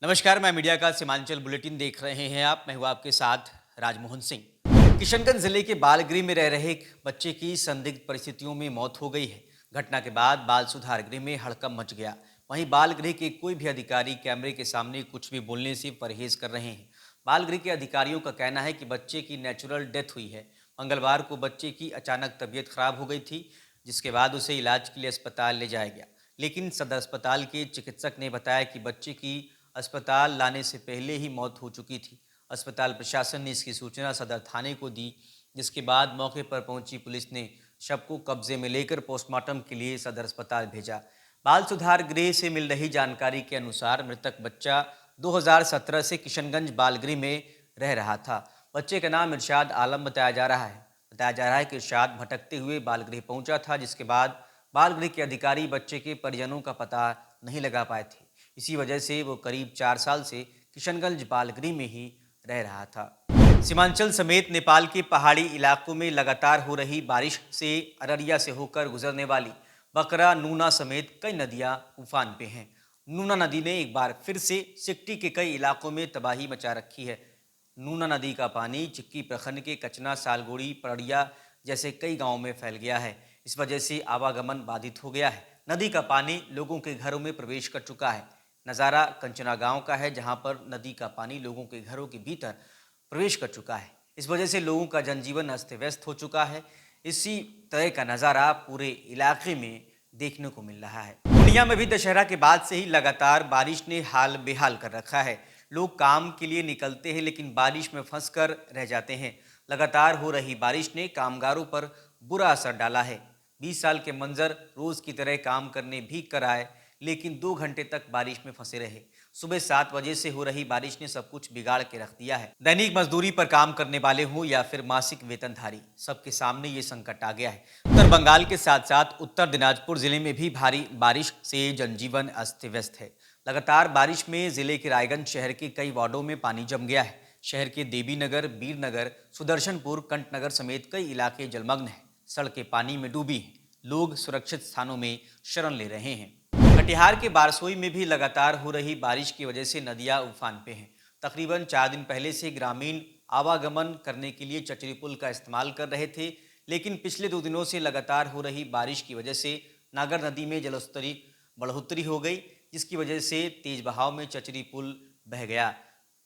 नमस्कार, मैं मीडिया का सीमांचल बुलेटिन देख रहे हैं आप। मैं हूं आपके साथ राजमोहन सिंह। किशनगंज जिले के बाल गृह में रह रहे एक बच्चे की संदिग्ध परिस्थितियों में मौत हो गई है। घटना के बाद बाल सुधार गृह में हड़कंप मच गया। वहीं बाल गृह के कोई भी अधिकारी कैमरे के सामने कुछ भी बोलने से परहेज कर रहे हैं। बाल गृह के अधिकारियों का कहना है कि बच्चे की नेचुरल डेथ हुई है। मंगलवार को बच्चे की अचानक तबीयत खराब हो गई थी, जिसके बाद उसे इलाज के लिए अस्पताल ले जाया गया। लेकिन सदर अस्पताल के चिकित्सक ने बताया कि बच्चे की अस्पताल लाने से पहले ही मौत हो चुकी थी। अस्पताल प्रशासन ने इसकी सूचना सदर थाने को दी, जिसके बाद मौके पर पहुंची पुलिस ने शव को कब्जे में लेकर पोस्टमार्टम के लिए सदर अस्पताल भेजा। बाल सुधार गृह से मिल रही जानकारी के अनुसार मृतक बच्चा 2017 से किशनगंज बाल गृह में रह रहा था। बच्चे का नाम इरशाद आलम बताया जा रहा है। कि इरशाद भटकते हुए बाल गृह पहुंचा था, जिसके बाद बाल गृह के अधिकारी बच्चे के परिजनों का पता नहीं लगा पाए थे। इसी वजह से वो करीब 4 साल से किशनगंज बाल गृह में ही रह रहा था। सीमांचल समेत नेपाल के पहाड़ी इलाकों में लगातार हो रही बारिश से अररिया से होकर गुजरने वाली बकरा नूना समेत कई नदियां उफान पे हैं। नूना नदी ने एक बार फिर से सिकटी के कई इलाकों में तबाही मचा रखी है। नूना नदी का पानी चिक्की प्रखंड के कचना, सालगोड़ी, परड़िया जैसे कई गांवों में फैल गया है। इस वजह से आवागमन बाधित हो गया है। नदी का पानी लोगों के घरों में प्रवेश कर चुका है। नज़ारा कंचना गांव का है, जहां पर नदी का पानी लोगों के घरों के भीतर प्रवेश कर चुका है। इस वजह से लोगों का जनजीवन अस्त व्यस्त हो चुका है। इसी तरह का नज़ारा पूरे इलाके में देखने को मिल रहा है। पूर्णिया में भी दशहरा के बाद से ही लगातार बारिश ने हाल बेहाल कर रखा है। लोग काम के लिए निकलते हैं, लेकिन बारिश में फंस कर रह जाते हैं। लगातार हो रही बारिश ने कामगारों पर बुरा असर डाला है। 20 साल के मंजर रोज की तरह काम करने भी कर आए, लेकिन 2 घंटे तक बारिश में फंसे रहे। सुबह 7 बजे से हो रही बारिश ने सब कुछ बिगाड़ के रख दिया है। दैनिक मजदूरी पर काम करने वाले हों या फिर मासिक वेतनधारी, सबके सामने ये संकट आ गया है। उत्तर बंगाल के साथ साथ उत्तर दिनाजपुर जिले में भी भारी बारिश से जनजीवन अस्त व्यस्त है। लगातार बारिश में जिले के रायगंज शहर के कई वार्डों में पानी जम गया है। शहर के देवीनगर, बीरनगर, सुदर्शनपुर, कंटनगर समेत कई इलाके जलमग्न हैं। सड़कें पानी में डूबी हैं। लोग सुरक्षित स्थानों में शरण ले रहे हैं। कटिहार के बारसोई में भी लगातार हो रही बारिश की वजह से नदियां उफान पे हैं। तकरीबन 4 दिन पहले से ग्रामीण आवागमन करने के लिए चचरी पुल का इस्तेमाल कर रहे थे, लेकिन पिछले 2 दिनों से लगातार हो रही बारिश की वजह से नागर नदी में जलस्तर बढ़ोतरी हो गई, जिसकी वजह से तेज बहाव में चचरी पुल बह गया।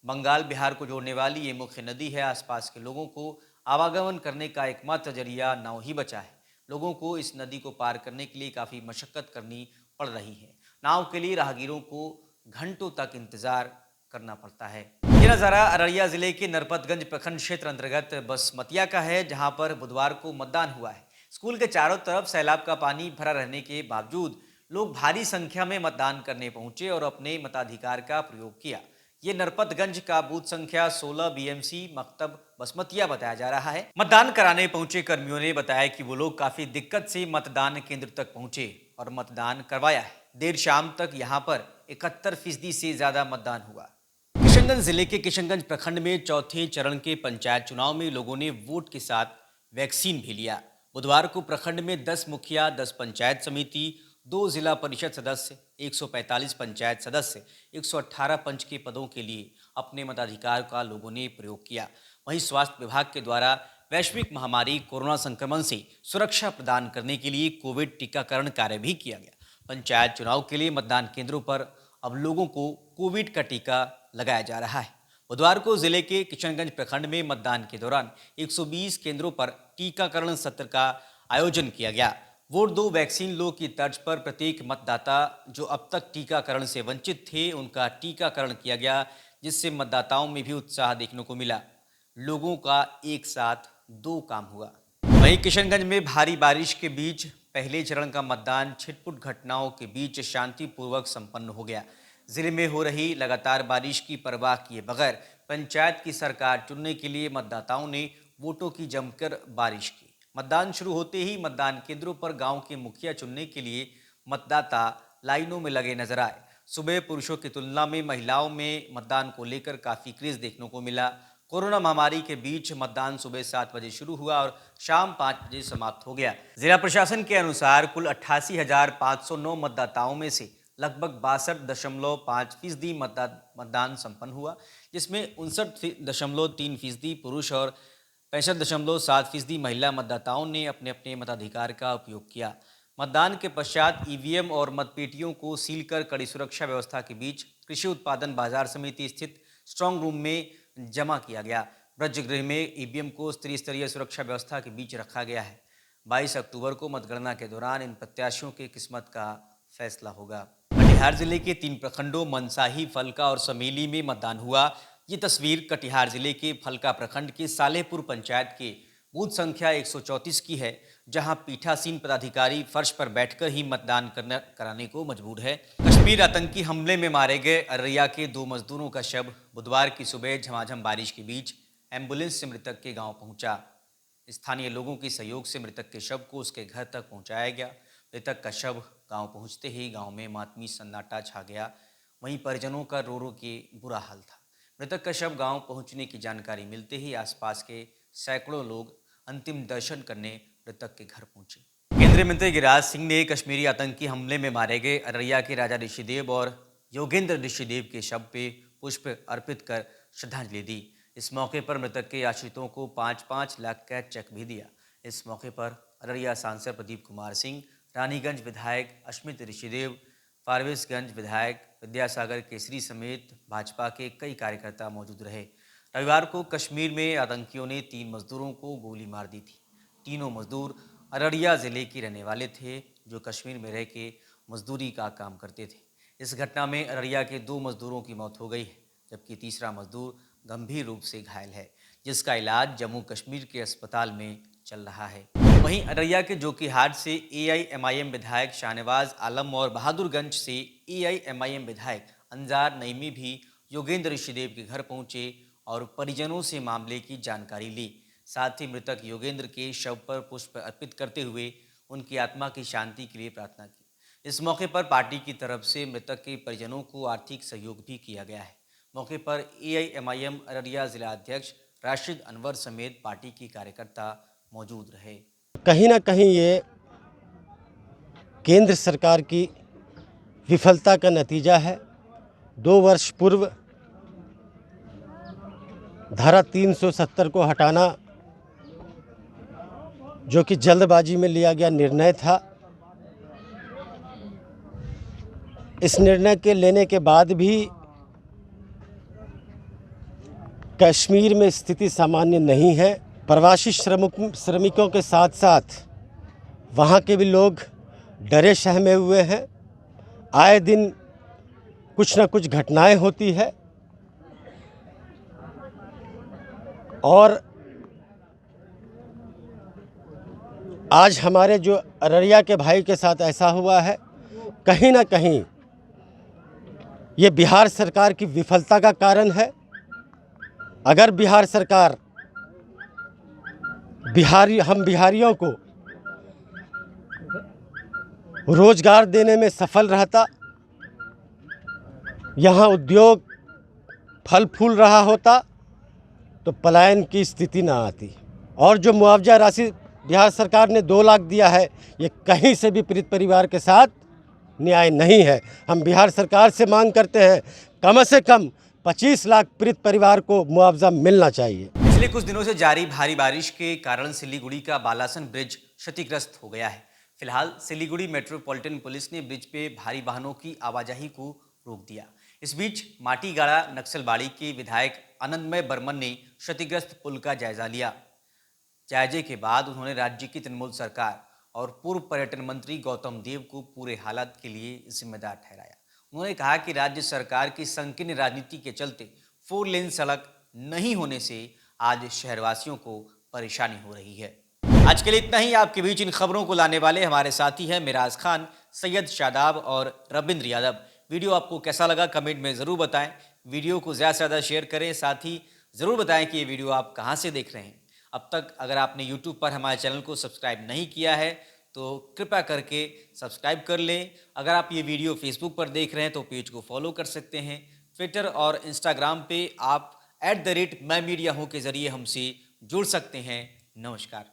बंगाल बिहार को जोड़ने वाली ये मुख्य नदी है। आसपास के लोगों को आवागमन करने का एकमात्र जरिया नाव ही बचा है। लोगों को इस नदी को पार करने के लिए काफ़ी मशक्कत करनी पड़ रही है। नाव के लिए राहगीरों को घंटों तक इंतजार करना पड़ता है। ये नज़ारा अररिया जिले के नरपतगंज प्रखंड क्षेत्र अंतर्गत बसमतिया का है, जहां पर बुधवार को मतदान हुआ है। स्कूल के चारों तरफ सैलाब का पानी भरा रहने के बावजूद लोग भारी संख्या में मतदान करने पहुंचे और अपने मताधिकार का प्रयोग किया। ये नरपतगंज का बूथ संख्या 16 बीएमसी मकतब बसमतिया बताया जा रहा है। मतदान कराने पहुंचे कर्मियों ने बताया कि वो लोग काफी दिक्कत से मतदान केंद्र तक पहुंचे और मतदान करवाया है। देर शाम तक यहां पर 71% से ज्यादा मतदान हुआ। किशनगंज जिले के किशनगंज प्रखंड में चौथे चरण के पंचायत चुनाव में लोगों ने वोट के साथ वैक्सीन भी लिया। बुधवार को प्रखंड में 10 मुखिया, 10 पंचायत समिति, 2 जिला परिषद सदस्य, 145 पंचायत सदस्य, 118 पंच के पदों के लिए अपने मताधिकार का लोगों ने प्रयोग किया। वहीं स्वास्थ्य विभाग के द्वारा वैश्विक महामारी कोरोना संक्रमण से सुरक्षा प्रदान करने के लिए कोविड टीकाकरण कार्य भी किया गया। पंचायत चुनाव के लिए मतदान केंद्रों पर अब लोगों को कोविड का टीका लगाया जा रहा है। बुधवार को जिले के किशनगंज प्रखंड में मतदान के दौरान 120 केंद्रों पर टीकाकरण सत्र का आयोजन किया गया। वोट दो वैक्सीन लो की तर्ज पर प्रत्येक मतदाता जो अब तक टीकाकरण से वंचित थे, उनका टीकाकरण किया गया, जिससे मतदाताओं में भी उत्साह देखने को मिला। लोगों का एक साथ 2 काम हुआ। वहीं किशनगंज में भारी बारिश के बीच पहले चरण का मतदान छिटपुट घटनाओं के बीच शांतिपूर्वक संपन्न हो गया। जिले में हो रही लगातार बारिश की परवाह किए बगैर पंचायत की सरकार चुनने के लिए मतदाताओं ने वोटों की जमकर बारिश की। मतदान शुरू होते ही मतदान केंद्रों पर गांव के मुखिया चुनने के लिए मतदाता लाइनों में लगे नजर आए। सुबह पुरुषों की तुलना में महिलाओं में मतदान को लेकर काफी क्रेज देखने को मिला। कोरोना महामारी के बीच मतदान सुबह 7 बजे शुरू हुआ और शाम 5 बजे समाप्त हो गया। जिला प्रशासन के अनुसार कुल 88,509 मतदाताओं में से लगभग 62.5% मतदान संपन्न हुआ, जिसमें 59.3% पुरुष और 65.7% महिला मतदाताओं ने अपने अपने मताधिकार का उपयोग किया। मतदान के पश्चात ईवीएम और मतपेटियों को सील कर कड़ी सुरक्षा व्यवस्था के बीच कृषि उत्पादन बाजार समिति स्थित स्ट्रांग रूम में जमा किया गया। ब्रजगृह में ईवीएम को त्रिस्तरीय सुरक्षा व्यवस्था के बीच रखा गया है। 22 अक्टूबर को मतगणना के दौरान इन प्रत्याशियों की किस्मत का फैसला होगा। कटिहार जिले के 3 प्रखंडों मनसाही, फलका और समेली में मतदान हुआ। ये तस्वीर कटिहार जिले के फलका प्रखंड के सालेहपुर पंचायत के बूथ संख्या 134 की है, जहां पीठासीन पदाधिकारी फर्श पर बैठकर ही मतदान कराने को मजबूर है। कश्मीर आतंकी हमले में मारे गए अररिया के 2 मजदूरों का शव बुधवार की सुबह झमाझम बारिश के बीच एम्बुलेंस से मृतक के गांव पहुंचा। स्थानीय लोगों के सहयोग से मृतक के शव को उसके घर तक पहुंचाया गया। मृतक का शव गांव पहुंचते ही गांव में मातमी सन्नाटा छा गया। वहीं परिजनों का रो रो के बुरा हाल था। मृतक का शव गांव पहुंचने की जानकारी मिलते ही आसपास के सैकड़ों लोग अंतिम दर्शन करने मृतक के घर पहुंचे। केंद्रीय मंत्री गिरिराज सिंह ने कश्मीरी आतंकी हमले में मारे गए अररिया के राजा ऋषिदेव और योगेंद्र ऋषिदेव के शव पे पुष्प अर्पित कर श्रद्धांजलि दी। इस मौके पर मृतक के आश्रितों को 5-5 लाख का चेक भी दिया। इस मौके पर अररिया सांसद प्रदीप कुमार सिंह, रानीगंज विधायक अश्मित ऋषिदेव, फारबिसगंज विधायक विद्यासागर केसरी समेत भाजपा के कई कार्यकर्ता मौजूद रहे। रविवार को कश्मीर में आतंकियों ने 3 मजदूरों को गोली मार दी थी। तीनों मजदूर अररिया जिले के रहने वाले थे, जो कश्मीर में रह के मजदूरी का काम करते थे। इस घटना में अररिया के 2 मजदूरों की मौत हो गई है, जबकि तीसरा मजदूर गंभीर रूप से घायल है, जिसका इलाज जम्मू कश्मीर के अस्पताल में चल रहा है। वहीं अररिया के जोकीहाट से एआईएमआईएम विधायक शाहनवाज आलम और बहादुरगंज से एआईएमआईएम विधायक अंजार नईमी भी योगेंद्र ऋषिदेव के घर पहुंचे और परिजनों से मामले की जानकारी ली। साथ ही मृतक योगेंद्र के शव पर पुष्प अर्पित करते हुए उनकी आत्मा की शांति के लिए प्रार्थना की। इस मौके पर पार्टी की तरफ से मृतक के परिजनों को आर्थिक सहयोग भी किया गया है। मौके पर एआईएमआईएम अररिया जिला अध्यक्ष राशिद अनवर समेत पार्टी के कार्यकर्ता मौजूद रहे। कहीं ना कहीं ये केंद्र सरकार की विफलता का नतीजा है। 2 वर्ष पूर्व धारा 370 को हटाना, जो कि जल्दबाजी में लिया गया निर्णय था, इस निर्णय के लेने के बाद भी कश्मीर में स्थिति सामान्य नहीं है। प्रवासी श्रमिकों के साथ साथ वहाँ के भी लोग डरे सहमे हुए हैं। आए दिन कुछ न कुछ घटनाएं होती है और आज हमारे जो अररिया के भाई के साथ ऐसा हुआ है, कहीं ना कहीं ये बिहार सरकार की विफलता का कारण है। अगर बिहार सरकार हम बिहारियों को रोजगार देने में सफल रहता, यहाँ उद्योग फल फूल रहा होता, तो पलायन की स्थिति ना आती। और जो मुआवजा राशि बिहार सरकार ने 2 लाख दिया है, ये कहीं से भी पीड़ित परिवार के साथ न्याय नहीं है। हम बिहार सरकार से मांग करते हैं, कम से कम 25 लाख पीड़ित परिवार को मुआवजा मिलना चाहिए। पिछले कुछ दिनों से जारी भारी बारिश के कारण सिलीगुड़ी का बालासन ब्रिज क्षतिग्रस्त हो गया है। फिलहाल सिलीगुड़ी मेट्रोपॉलिटन पुलिस ने ब्रिज पे भारी वाहनों की आवाजाही को रोक दिया। इस बीच माटीगाड़ा नक्सलबाड़ी के विधायक आनंदमय बर्मन ने क्षतिग्रस्त पुल का जायजा लिया। जायजे के बाद उन्होंने राज्य की तृणमूल सरकार और पूर्व पर्यटन मंत्री गौतम देव को पूरे हालात के लिए जिम्मेदार ठहराया। उन्होंने कहा कि राज्य सरकार की संकीर्ण राजनीति के चलते 4 लेन सड़क नहीं होने से आज शहरवासियों को परेशानी हो रही है। आज के लिए इतना ही। आपके बीच इन खबरों को लाने वाले हमारे साथी हैं मिराज खान, सैयद शादाब और रविंद्र यादव। वीडियो आपको कैसा लगा कमेंट में ज़रूर बताएं। वीडियो को ज़्यादा से ज़्यादा शेयर करें। साथ ही ज़रूर बताएं कि ये वीडियो आप कहाँ से देख रहे हैं। अब तक अगर आपने यूट्यूब पर हमारे चैनल को सब्सक्राइब नहीं किया है तो कृपया करके सब्सक्राइब कर लें। अगर आप ये वीडियो फेसबुक पर देख रहे हैं तो पेज को फॉलो कर सकते हैं। ट्विटर और इंस्टाग्राम पे आप @mymedia home के ज़रिए हमसे जुड़ सकते हैं। नमस्कार।